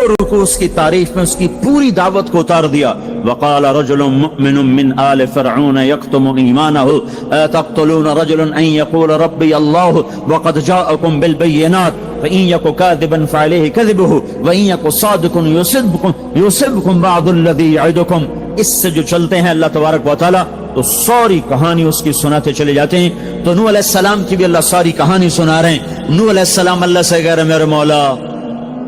रुकू उसकी तारीफ में उसकी पूरी दावत को उतार दिया। वक़ाल रजुलुन मुमिनुन मिन आल फ़िरऔन यक्तुमु ईमानहु अतक़्तुलून रजुलन अन यक़ूल रब्बी अल्लाह वक़द जाअकुम बिल बय्यिनात फ़इन यकु काज़िबन फ़अलैहि कज़िबुहु व इन यकु सादिक़न युसिबकुम बअदुल्लज़ी यइदुकुम। इससे जो चलते हैं अल्लाह तबारक व तआला तो सारी कहानी उसकी सुनाते चले जाते हैं। तो नूह अलैहिस्सलाम की भी अल्लाह सारी कहानी सुना रहे हैं। नूह अलैहिस्सलाम अल्लाह से कह रहे मेरे मौला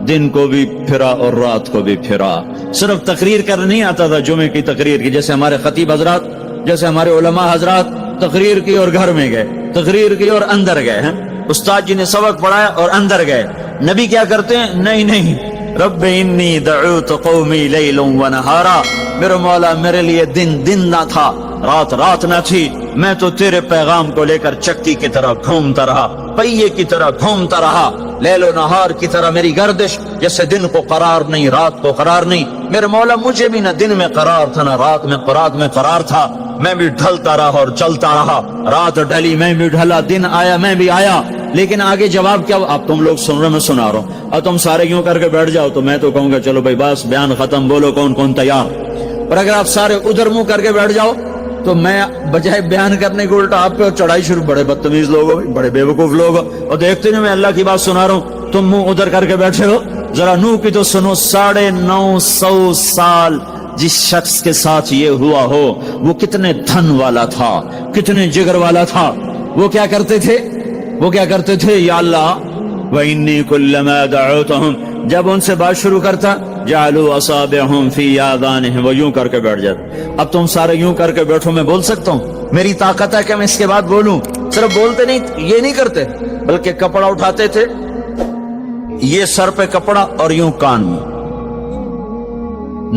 दिन को भी फिरा और रात को भी फिरा। सिर्फ तकरीर करने नहीं आता था, जुमे की तकरीर की, जैसे हमारे खतीब हजरात, जैसे हमारे उलमा हजरात तकरीर की और घर में गए, तकरीर की और अंदर गए हैं। उस्ताद जी ने सबक पढ़ाया और अंदर गए। नबी क्या करते हैं? नहीं नहीं, रब्बि इन्नी दअउतु कौमी लैलन व नहारा, मेरे मौला मेरे लिए दिन दिन ना था, रात रात ना थी, मैं तो तेरे पैगाम को लेकर चक्की की तरह घूमता रहा, पहिए की तरह घूमता रहा, लैलो नहार की तरह मेरी गर्दिश, जैसे दिन को करार नहीं रात को करार नहीं। मेरे मौला मुझे भी ना दिन में करार था ना रात में करार था, मैं भी ढलता रहा और चलता रहा, रात ढली मैं भी ढला, दिन आया मैं भी आया। लेकिन आगे जवाब क्या? अब तुम लोग सुन रहे, मैं सुना रहा हूँ, और तुम सारे यूं करके बैठ जाओ तो मैं तो कहूंगा चलो भाई बस बयान खत्म, बोलो कौन कौन तैयार। और अगर आप सारे उधर मुंह करके बैठ जाओ तो मैं बजाय बयान करने के उल्टा आप पे चढ़ाई शुरू। बड़े बदतमीज लोग हो, बड़े बेवकूफ लोग हो, और देखते नहीं मैं अल्लाह की बात सुना रहा हूँ, तुम मुंह उधर करके बैठे हो। जरा नूह की तो सुनो। 950 साल जिस शख्स के साथ ये हुआ हो वो कितने धन वाला था, कितने जिगर वाला था। वो क्या करते थे? या अल्लाह व इन्नी कुल्लमा दअउतहुम, जब उनसे बात शुरू करता जालू असाबिहुम फी आज़ानिहिम, वो यूं करके बैठ जाते। अब तुम सारे यूं करके बैठो, मैं बोल सकता हूँ? मेरी ताकत है कि मैं इसके बाद बोलूं? सिर्फ बोलते नहीं, ये नहीं करते, बल्कि कपड़ा उठाते थे, ये सर पे कपड़ा और यूं कान में,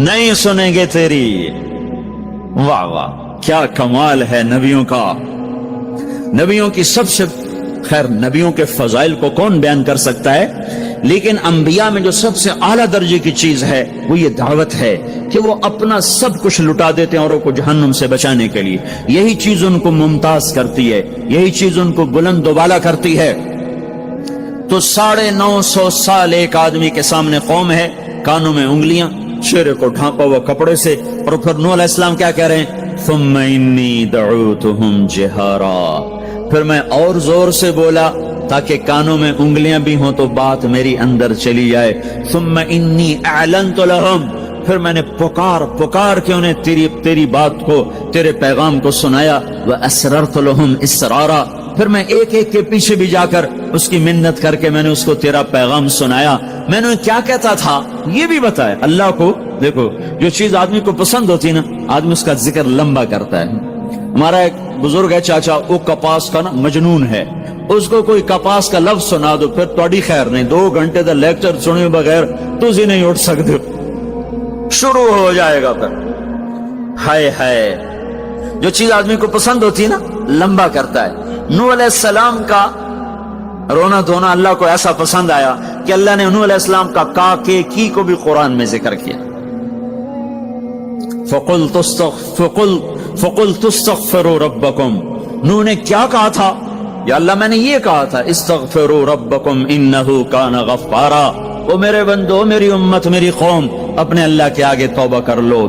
नहीं सुनेंगे तेरी। वाह वाह, क्या कमाल है नबियों का। नबियों की सबसे, खैर नबियों के फजाइल को कौन बयान कर सकता है, लेकिन अंबिया में जो सबसे आला दर्जे की चीज है वो ये दावत है कि वो अपना सब कुछ लुटा देते हैं औरों को जहन्नुम से बचाने के लिए। यही चीज उनको मुमताज करती है, यही चीज उनको बुलंद वाला करती है। तो 950 साल एक आदमी के सामने कौम है, कानों में उंगलियां, चेहरे को ढांपा हुआ कपड़े से, और फिर नूह अलैहिस्सलाम क्या कह रहे हैं? सुम्मा इन्नी दअउतुहुम जिहारा, फिर मैं और जोर से बोला ताकि कानों में उंगलियां भी हों तो बात मेरी अंदर चली जाए। सुम्मा इन्नी अअलनतु लहुम, फिर मैंने पुकार के उन्हें तेरी बात को, तेरे पैगाम को सुनाया। व असररतु लहुम इसरारा, फिर मैं एक एक के पीछे भी जाकर उसकी मिन्नत करके मैंने उसको तेरा पैगाम सुनाया। मैंने क्या कहता था ये भी बताया। अल्लाह को देखो, जो चीज आदमी को पसंद होती है ना, आदमी उसका जिक्र लंबा करता है। हमारा एक बुजुर्ग है चाचा, वो कपास का ना मजनून है, उसको कोई कपास का लफ्ज सुना दो फिर थोड़ी खैर नहीं, 2 घंटे तक लेक्चर सुने बगैर तुझी नहीं उठ सकते, शुरू हो जाएगा फिर। हाय हाय, जो चीज आदमी को पसंद होती है ना, लंबा करता है। नूह अलैहिस्सलाम का रोना धोना अल्लाह को ऐसा पसंद आया कि अल्लाह ने नूह अलैहिस्सलाम का का के की को भी कुरान में जिक्र किया। फ़क़ुल तुस्तग़फ़िरू रब्बकुम, नूह ने क्या कहा था? या अल्लाह मैंने ये कहा था, इस्तग़फ़िरू रब्बकुम इन्नहु कान गफ़्फ़ारा, ओ मेरे बंदो, मेरी उम्मत, मेरी कौम, अपने अल्लाह के आगे तौबा कर लो,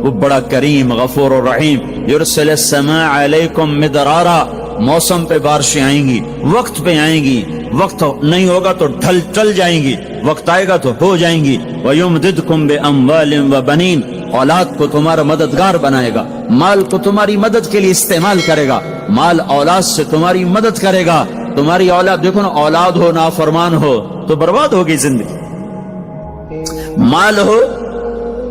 वो बड़ा करीम गफूर और रहीम। युरसिलिस समा अलैकुम मिदरारा, मौसम पे बारिशें आएंगी, वक्त पे आएंगी, वक्त नहीं होगा तो टल जाएंगी, वक्त आएगा तो हो जाएंगी। वयुमदिदकुम बिअम्वालिन व बनीन, औलाद को तुम्हारा मददगार बनाएगा, माल को तुम्हारी मदद के लिए इस्तेमाल करेगा, माल औलाद से तुम्हारी मदद करेगा। तुम्हारी औलाद, देखो ना, औलाद हो नाफरमान हो तो बर्बाद होगी जिंदगी, माल हो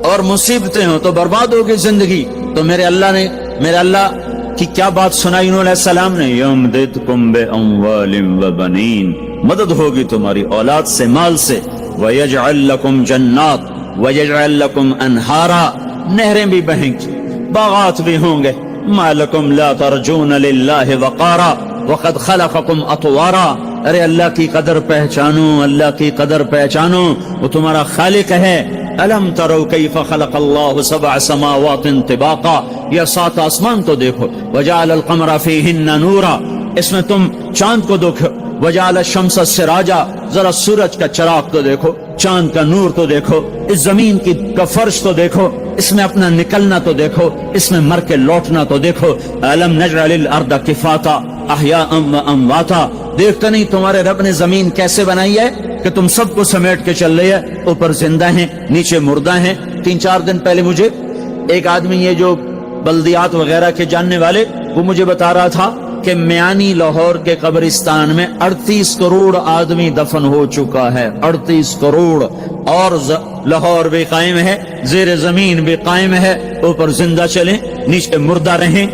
और मुसीबतें हो तो बर्बाद होगी जिंदगी। तो मेरे अल्लाह की क्या बात सुनाई नूह अलैहिस्सलाम ने? युमदिदकुम बिअम्वालिन व बनीन, मदद होगी तुम्हारी औलाद से, माल से। वयजअल लकुम जन्नात वयजअल लकुम अनहारा, नहरें भी बहेंगी, बागात भी होंगे। मा लकुम ला तर्जून लिल्लाहि वक़ारा वक़द खलक़कुम अतवारा, अरे अल्लाह की कदर पहचानो, अल्लाह की कदर पहचानो, वो तुम्हारा खालिक है। अलम तरो कैफ़ खलक़ल्लाहु सबअ समावातिन तिबाक़ा, यह 7 आसमान तो देखो। वजअल क़मरा फ़ीहिन्ना नूरा, इसमें तुम चांद को देखो। वजअल शम्स सिराजा, जरा सूरज का चिराग तो देखो। चांद का नूर तो देखो, इस जमीन का फर्श तो देखो, इसमें अपना निकलना तो देखो, इसमें मर के लौटना तो देखो। अलम नजअलिल अर्दा किफाता अहयाअम व अमवाता, देखते नहीं तुम्हारे रब ने जमीन कैसे बनाई है कि तुम सबको समेट के चल रही है, ऊपर जिंदा हैं, नीचे मुर्दा हैं। 3-4 दिन पहले मुझे एक आदमी, ये जो बल्दियात वगैरह के जानने वाले, वो मुझे बता रहा था कि मियानी लाहौर के कब्रिस्तान में 38 करोड़ आदमी दफन हो चुका है। 38 करोड़। और लाहौर भी कायम है, जेर जमीन भी कायम है, ऊपर जिंदा चले, नीचे मुर्दा रहें।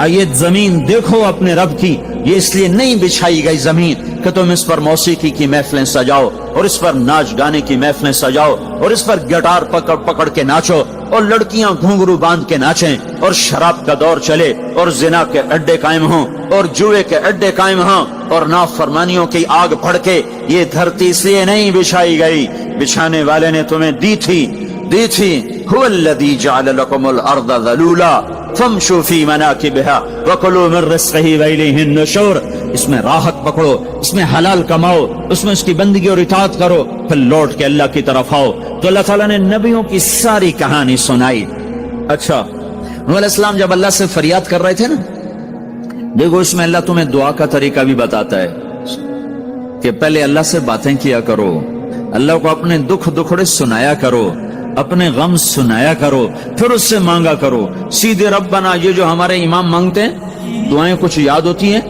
ये जमीन देखो अपने रब की, ये इसलिए नहीं बिछाई गई जमीन कि तुम इस पर मौसीकी की महफिलें सजाओ और इस पर नाच गाने की महफिलें सजाओ और इस पर गिटार पकड़ पकड़ के नाचो और लड़कियां घुंघरू बांध के नाचें और शराब का दौर चले और जिना के अड्डे कायम हों और जुए के अड्डे कायम हों और नाफरमानियों की आग भड़के। ये धरती इसलिए नहीं बिछाई गई, बिछाने वाले ने तुम्हें दी थी। हुवल्लज़ी जअल लकुमुल अर्दा ज़लूला फमशू फी मनाकिबिहा वकुलू मिन रिज़्क़िही व इलैहिन नुशूर। इसमें राहत पकड़ो, इसमें हलाल कमाओ, उसमें उसकी बंदगी और इताअत करो, फिर लौट के अल्लाह की तरफ आओ। तो अल्लाह ताला ने नबियों की सारी कहानी सुनाई। अच्छा, नूह अलैहिस्सलाम जब अल्लाह से फरियाद कर रहे थे ना, देखो इसमें अल्लाह तुम्हें दुआ का तरीका भी बताता है कि पहले अल्लाह से बातें किया करो, अल्लाह को अपने दुख दुखड़े सुनाया करो, अपने गम सुनाया करो, फिर उससे मांगा करो। सीधे रब्बना, ये जो हमारे इमाम मांगते हैं दुआएं कुछ याद होती हैं,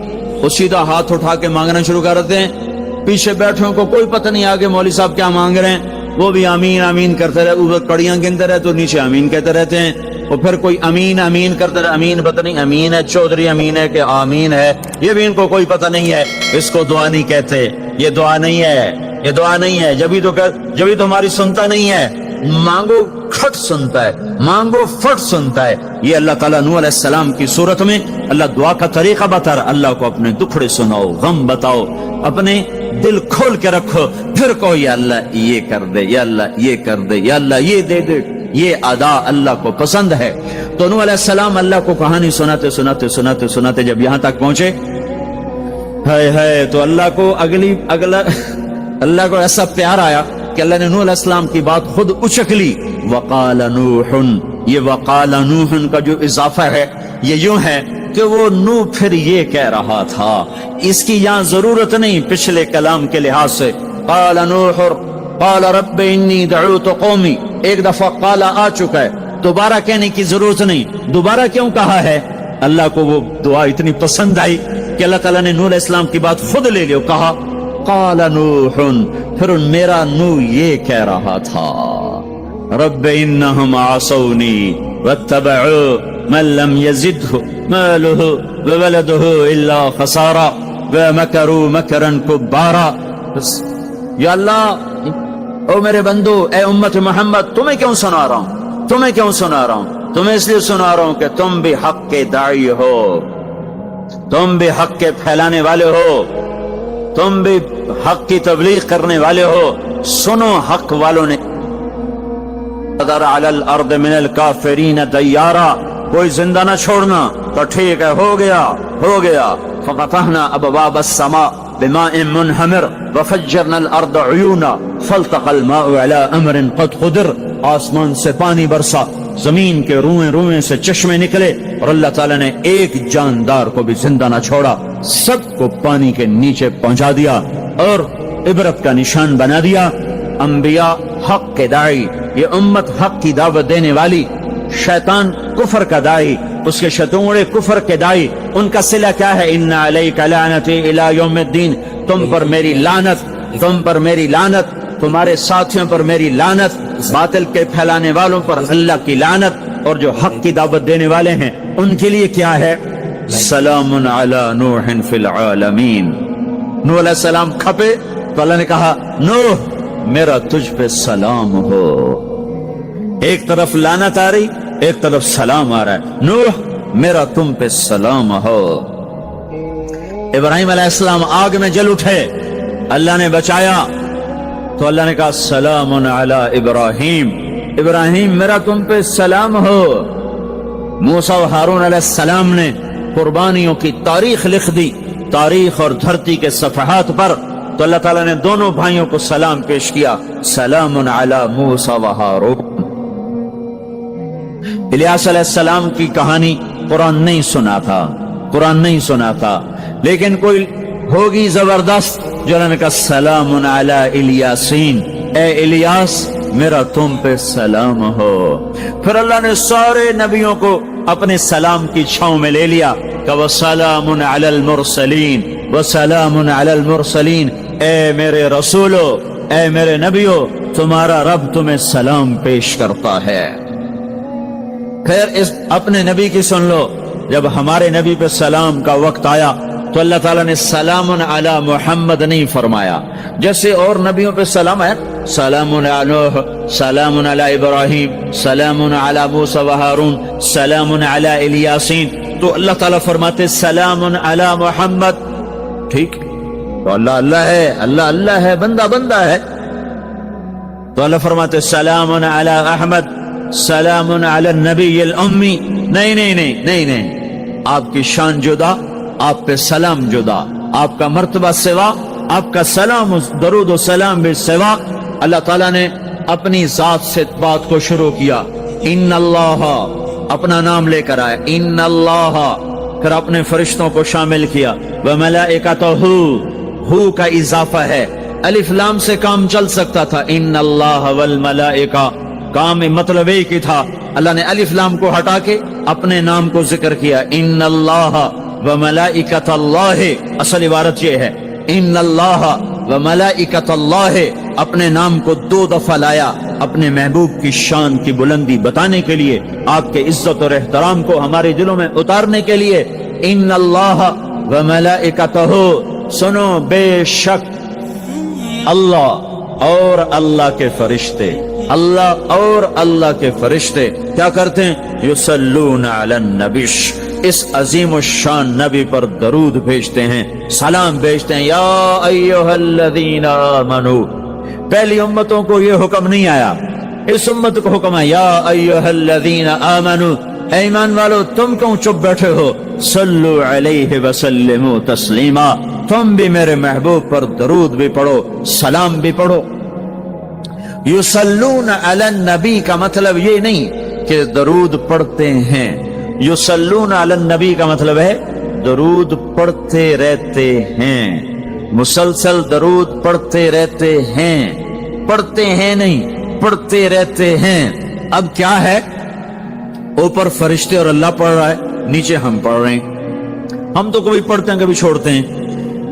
वो सीधा हाथ उठा के मांगना शुरू कर देते हैं। पीछे बैठे को कोई पता नहीं आगे मौलवी साहब क्या मांग रहे हैं, वो भी आमीन आमीन करते रहे, ऊपर कड़ियां गिनते रहे तो नीचे आमीन कहते रहते हैं। और फिर कोई अमीन अमीन करते रहे, अमीन पता नहीं अमीन है चौधरी अमीन है कि आमीन है, ये भी इनको कोई पता नहीं है। इसको दुआ नहीं कहते, ये दुआ नहीं है, ये दुआ नहीं है। जब भी तो हमारी सुनता नहीं है, मांगो खट सुनता है, मांगो फट सुनता है। ये अल्लाह ताला नूह अलैहिस्सलाम की सूरत में अल्लाह दुआ का तरीका बता रहा। अल्लाह को अपने दुखड़े सुनाओ, गम बताओ, अपने दिल खोल के रखो, फिर कहो या अल्लाह ये कर दे, या अल्लाह ये कर दे, या अल्लाह ये दे दे। ये अदा अल्लाह को पसंद है। तो नूह अलैहिस्सलाम अल्लाह को कहानी सुनाते सुनाते सुनाते सुनाते जब यहाँ तक पहुंचे, है तो अल्लाह को अल्लाह को ऐसा प्यार आया कि अल्लाह ने नूह अलैहिस्सलाम की बात खुद उचक ली। वक़ाल नूहुन, ये वक़ाल नूहुन का जो इजाफा है ये यूं है कि वो नूह फिर ये कह रहा था, इसकी यहाँ जरूरत नहीं पिछले कलाम के लिहाज से। क़ाल नूह क़ाल रब्बि इन्नी दअउतु क़ौमी, एक दफा क़ाल आ चुका है, दोबारा कहने की जरूरत नहीं। दोबारा क्यों कहा है? अल्लाह को वो दुआ इतनी पसंद आई कि अल्लाह ताला ने नूह अलैहिस्सलाम की बात खुद ले ली, कहा क़ाल नूहुन, फिर मेरा नूह ये कह रहा था, रब्बि इन्नहुम आसौनी वत्तबअू मन लम यज़िदहु मालुहु व वलदुहु इल्ला खसारा व मकरू मकरन कुब्बारा। या अल्लाह, ओ मेरे बंदो, ए उम्मत मोहम्मद, तुम्हें क्यों सुना रहा हूं? तुम्हें इसलिए सुना रहा हूं कि तुम भी हक के दाई हो, तुम भी हक के फैलाने वाले हो, तुम भी हक की तबलीग करने वाले हो। सुनो हक वालों ने, अलल अर्द मिनल काफिरीन दय्यारा, कोई जिंदा न छोड़ना। तो ठीक है, हो गया। फफ़तहना अबवाब अस्समा बिमाइन मुनहमिर वफज्जरना अल अर्द उयूना फल्तक़ल माउ अला अमरिन क़द क़ुदिर। आसमान से पानी बरसा, जमीन के रुएं रुएं से चश्मे निकले और अल्लाह ताला ने एक जानदार को भी जिंदा न छोड़ा, सबको पानी के नीचे पहुंचा दिया और इबरत का निशान बना दिया। अंबिया हक के दाई, ये उम्मत हक की दावत देने वाली, शैतान कुफर का दाई, उसके शतूड़े कुफर के दाई, उनका सिला क्या है? इन्ना अलैका लानती इला यौमिद्दीन, तुम पर मेरी लानत, तुम्हारे साथियों पर मेरी लानत, बातिल के फैलाने वालों पर अल्लाह की लानत, और जो हक की दावत देने वाले हैं उनके लिए क्या है? सलामुन अला नूहिन फिल आलमीन। नूह अलैहिस्सलाम खपे तो अल्लाह ने कहा, नूह मेरा तुझ पे सलाम हो। एक तरफ लानत आ रही, एक तरफ सलाम आ रहा है, नूह मेरा तुम पे सलाम हो। इब्राहिम अलैहिस्सलाम आग में जल उठे, अल्लाह ने बचाया, तो अल्लाह ने कहा सलामुन अला इब्राहिम, इब्राहिम मेरा तुम पे सलाम हो। मूसा और हारून अलैहिस्सलाम ने कुर्बानियों की तारीख लिख दी, तारीख और धरती के सफहात पर تو اللہ تعالیٰ نے دونوں بھائیوں کو سلام پیش کیا، سلام علی موسیٰ و ہارون۔ الیاس علیہ السلام کی کہانی قرآن نہیں سنا تھا، قرآن نہیں سنا تھا، لیکن کوئی ہوگی زبردست جو نے کہا سلام علی الیاسین، اے الیاس میرا تم پہ سلام ہو۔ پھر اللہ نے سارے نبیوں کو اپنے سلام کی چھاؤں میں لے لیا کہ وَسَلَامٌ عَلَى الْمُرْسَلِينَ وَسَلَامٌ عَلَى الْمُرْسَلِينَ، اے میرے رسولو، اے میرے نبیو، تمہارا رب تمہیں سلام پیش کرتا ہے۔ خیر اس اپنے نبی کی سن لو، جب ہمارے نبی پہ سلام کا وقت آیا تو اللہ تعالیٰ نے سلام علی محمد نہیں فرمایا، جیسے اور نبیوں پہ سلام ہے، سلام علی نوح، سلام علی ابراہیم، سلام علی موسیٰ و ہارون، سلام علی الیاسین، تو اللہ تعالیٰ فرماتے سلام علی محمد۔ ٹھیک، تو اللہ اللہ ہے، اللہ اللہ ہے، بندہ بندہ ہے، تو اللہ فرماتے سلام علی احمد، سلام علی النبی الامی۔ نہیں نہیں نہیں نہیں نہیں، آپ کی شان جدا، آپ پہ سلام جدا، آپ کا مرتبہ سوا، آپ کا سلام درود و سلام بھی سوا۔ اللہ تعالیٰ نے اپنی ذات سے بات کو شروع کیا، ان اللہ، اپنا نام لے کر آئے، ان اللہ، پھر اپنے فرشتوں کو شامل کیا، وملائکتہ، ہو کا اضافہ ہے، الف لام سے کام چل سکتا تھا، ان اللہ والملائکہ، کام مطلب ایک ہی تھا، اللہ نے الف لام کو ہٹا کے اپنے نام کو ذکر کیا، ان اللہ وملائکۃ اللہ، اصل عبارت یہ ہے، ان اللہ وملائکۃ اللہ، اپنے نام کو 2 دفعہ لایا اپنے محبوب کی شان کی بلندی بتانے کے لیے، آپ کے عزت اور احترام کو ہمارے دلوں میں اتارنے کے لیے، ان اللہ وملائکتہ، سنو بے شک اللہ اور اللہ کے فرشتے، اللہ اور اللہ کے فرشتے کیا کرتے ہیں؟ یصلون علی النبی، اس عظیم الشان نبی پر درود بھیجتے ہیں، سلام بھیجتے ہیں، یا ایھا الذین آمنو۔ پہلی امتوں کو یہ حکم نہیں آیا، اس امت کو حکم ہے، یا ایھا الذین آمنو، اے ایمان والو تم کیوں چپ بیٹھے ہو، صلو علیہ وسلموا تسلیما، تم بھی میرے محبوب پر درود بھی پڑھو، سلام بھی پڑھو۔ یصلون علی النبی کا مطلب یہ نہیں کہ درود پڑھتے ہیں، یصلون علی النبی کا مطلب ہے درود پڑھتے رہتے ہیں، مسلسل درود پڑھتے رہتے ہیں، پڑھتے ہیں نہیں، پڑھتے رہتے ہیں۔ اب کیا ہے، اوپر فرشتے اور اللہ پڑھ رہا ہے، نیچے ہم پڑھ رہے ہیں، ہم تو کبھی پڑھتے ہیں کبھی چھوڑتے ہیں۔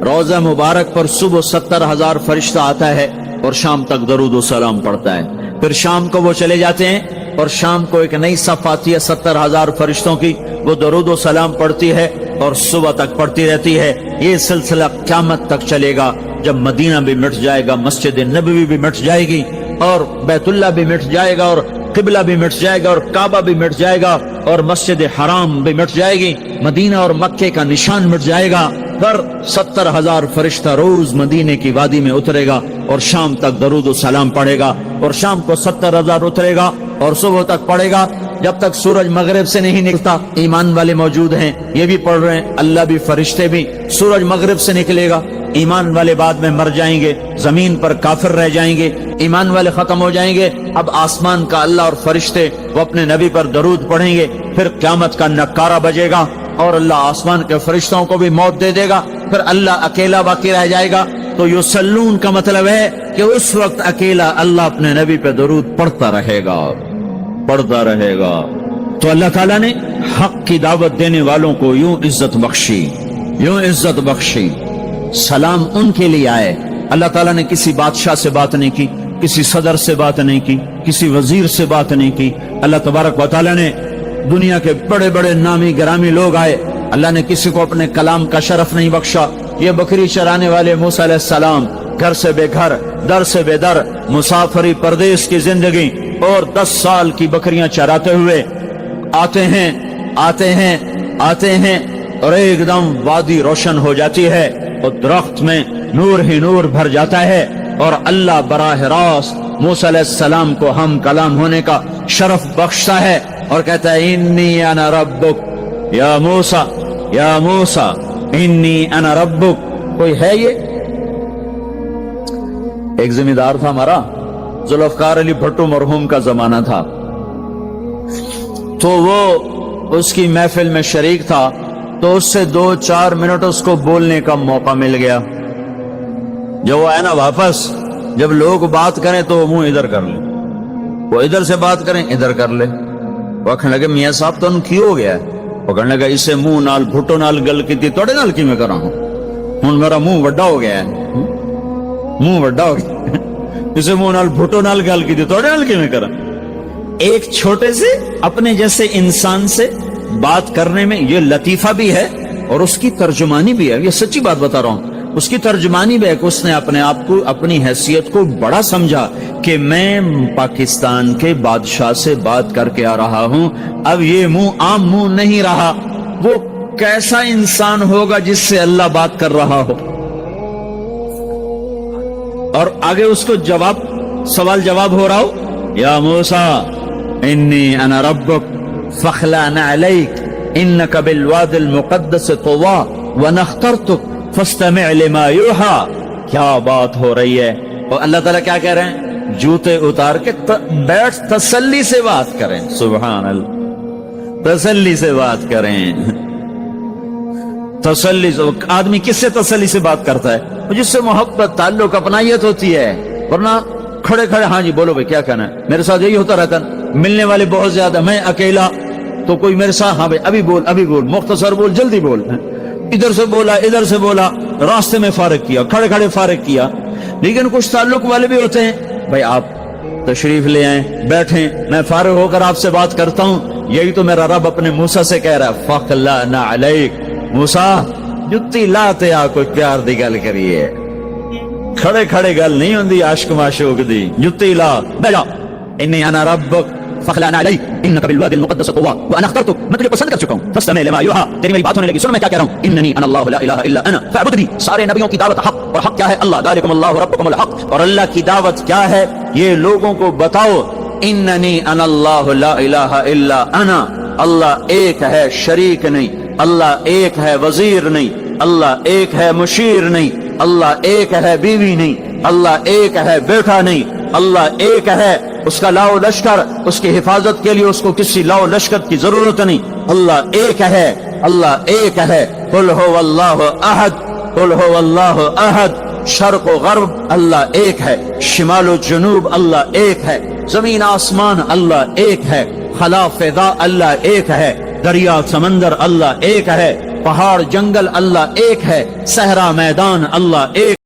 روزہ مبارک پر صبح 70,000 فرشتہ آتا ہے اور شام تک درود و سلام پڑھتا ہے، پھر شام کو وہ چلے جاتے ہیں اور شام کو ایک نئی صف آتی ہے 70,000 فرشتوں کی، وہ درود و سلام پڑھتی ہے اور صبح تک پڑھتی رہتی ہے۔ یہ سلسلہ قیامت تک چلے گا، جب مدینہ بھی مٹ جائے گا، مسجد نبوی بھی مٹ جائے گی، اور بیت اللہ بھی مٹ جائے گا، اور قبلہ بھی مٹ جائے گا، اور کعبہ بھی مٹ جائے گا، اور مسجد حرام بھی مٹ جائے گی، مدینہ اور مکے کا نشان مٹ جائے گا، پر 70,000 فرشتہ روز مدینے کی وادی میں اترے گا اور شام تک درود و سلام پڑھے گا، اور شام کو 70,000 اترے گا اور صبح تک پڑھے گا، جب تک سورج مغرب سے نہیں نکلتا۔ ایمان والے موجود ہیں، یہ بھی پڑھ رہے ہیں، اللہ بھی فرشتے بھی۔ سورج مغرب سے نکلے گا، ایمان والے بعد میں مر جائیں گے، زمین پر کافر رہ جائیں گے، ایمان والے ختم ہو جائیں گے، اب آسمان کا اللہ اور فرشتے وہ اپنے نبی پر درود پڑھیں گے، پھر قیامت کا نکارہ بجے گا اور اللہ آسمان کے فرشتوں کو بھی موت دے دے گا، پھر اللہ اکیلا باقی رہ جائے گا۔ تو یصلون کا مطلب ہے کہ اس وقت اکیلا اللہ اپنے نبی پہ درود پڑھتا رہے گا، پڑھتا رہے گا۔ تو اللہ تعالیٰ نے حق کی دعوت دینے والوں کو یوں عزت بخشی، یوں عزت بخشی۔ سلام ان کے لیے آئے، اللہ تعالیٰ نے کسی بادشاہ سے بات نہیں کی، کسی صدر سے بات نہیں کی، کسی وزیر سے بات نہیں کی، اللہ تبارک و تعالیٰ نے دنیا کے بڑے بڑے نامی گرامی لوگ آئے، اللہ نے کسی کو اپنے کلام کا شرف نہیں بخشا۔ یہ بکری چرانے والے موسیٰ علیہ السلام گھر سے بے گھر، در سے بے در، مسافری پردیس کی زندگی، اور 10 سال کی بکریاں چراتے ہوئے آتے ہیں آتے ہیں آتے ہیں، اور ایک دم وادی روشن ہو جاتی ہے اور درخت میں نور ہی نور بھر جاتا ہے، اور اللہ براہ راست موسیٰ علیہ السلام کو ہم کلام ہونے کا شرف بخشتا ہے اور کہتا ہے انی انا ربک یا موسیٰ، یا موسیٰ انی انا ربک۔ کوئی ہے یہ ایک زمیندار تھا ہمارا، ذوالفقار علی بھٹو مرحوم کا زمانہ تھا، تو وہ اس کی محفل میں شریک تھا، تو اس سے 2-4 منٹ اس کو بولنے کا موقع مل گیا۔ جب وہ آئے نا واپس، جب لوگ بات کریں تو وہ منہ ادھر کر لے، وہ ادھر سے بات کریں ادھر کر لے۔ وہ کہنے لگے میاں صاحب تو کی ہو گیا ہے؟ وہ کہنے لگا اسے منہ نال بھٹو نال گل کی توڑے نال کی میں کر رہا ہوں میرا منہ وڈا ہو گیا ہے، منہ وڈا ہو گیا اسے منہ نال بھٹو نال گل کی توڑے نال کی میں کر رہا ہوں۔ ایک چھوٹے سے اپنے جیسے انسان سے بات کرنے میں یہ لطیفہ بھی ہے اور اس کی ترجمانی بھی ہے، یہ سچی بات بتا رہا ہوں، اس کی ترجمانی بھی ہے کہ اس نے اپنے آپ کو، اپنی حیثیت کو بڑا سمجھا کہ میں پاکستان کے بادشاہ سے بات کر کے آ رہا ہوں، اب یہ منہ عام منہ نہیں رہا، وہ کیسا انسان ہوگا جس سے اللہ بات کر رہا ہو۔ اور آگے اس کو جواب، سوال جواب ہو رہا ہو، یا موسیٰ انی انا ربک فاخلع نعلیک انک بالواد المقدس طویٰ ونخترتک فاستمع لما یوحیٰ۔ کیا بات ہو رہی ہے، اور اللہ تعالیٰ کیا کہہ رہے ہیں؟ جوتے اتار کے بیٹھ، تسلی سے بات کریں، سبحان اللہ، تسلی سے بات کریں، تسلی سے۔ آدمی کس سے تسلی سے بات کرتا ہے؟ جس سے محبت، تعلق، اپنائیت ہوتی ہے، ورنہ کھڑے کھڑے ہاں جی بولو بھائی کیا کہنا ہے، میرے ساتھ یہی ہوتا رہتا ہے، ملنے والے بہت زیادہ، میں اکیلا، تو کوئی میرے ساتھ ہاں بھائی ابھی بول مختصر بول، جلدی بول، ادھر سے بولا ادھر سے بولا، راستے میں فارغ کیا، کھڑے کھڑے فارغ کیا۔ لیکن کچھ تعلق والے بھی ہوتے ہیں، بھائی آپ تشریف لے آئیں، بیٹھیں، میں فارغ ہو کر آپ سے بات کرتا ہوں۔ یہی تو میرا رب اپنے موسیٰ سے کہہ رہا ہے، فاخلع نعلیک، موسیٰ جتی لاتے آ کوئی پیار دی گل کریے، کھڑے کھڑے گل نہیں ہوندی عاشق معشوق دی، جتی لا بیٹھا، انی انا ربک فاخلع نعلیک انک بالوادی المقدس طویٰ وانا اخترتک، میں تجھے پسند کر چکا ہوں، فاستمع لما یوحیٰ، تیری میری بات ہونے لگی، سن میں کیا کہہ رہا ہوں، اننی انا اللہ لا الہ الا انا فاعبدنی۔ سارے نبیوں کی دعوت حق، اور حق کیا ہے؟ اللہ، ذالکم اللہ ربکم الحق، اور اللہ کی دعوت کیا ہے؟ یہ لوگوں کو بتاؤ، اننی انا اللہ لا الہ الا انا، اللہ ایک ہے، شریک نہیں، اللہ ایک ہے، وزیر نہیں، اللہ ایک ہے، مشیر نہیں، اللہ ایک ہے، بیوی نہیں، اللہ ایک ہے، بیٹا نہیں، اللہ ایک ہے، اس کا لاؤ لشکر، اس کی حفاظت کے لیے اس کو کسی لاؤ لشکر کی ضرورت نہیں، اللہ ایک ہے، اللہ ایک ہے، قل هو اللہ احد، قل هو اللہ احد، شرق و غرب اللہ ایک ہے، شمال و جنوب اللہ ایک ہے، زمین آسمان اللہ ایک ہے، خلا فضا اللہ ایک ہے، دریا سمندر اللہ ایک ہے، پہاڑ جنگل اللہ ایک ہے، صحرا میدان اللہ ایک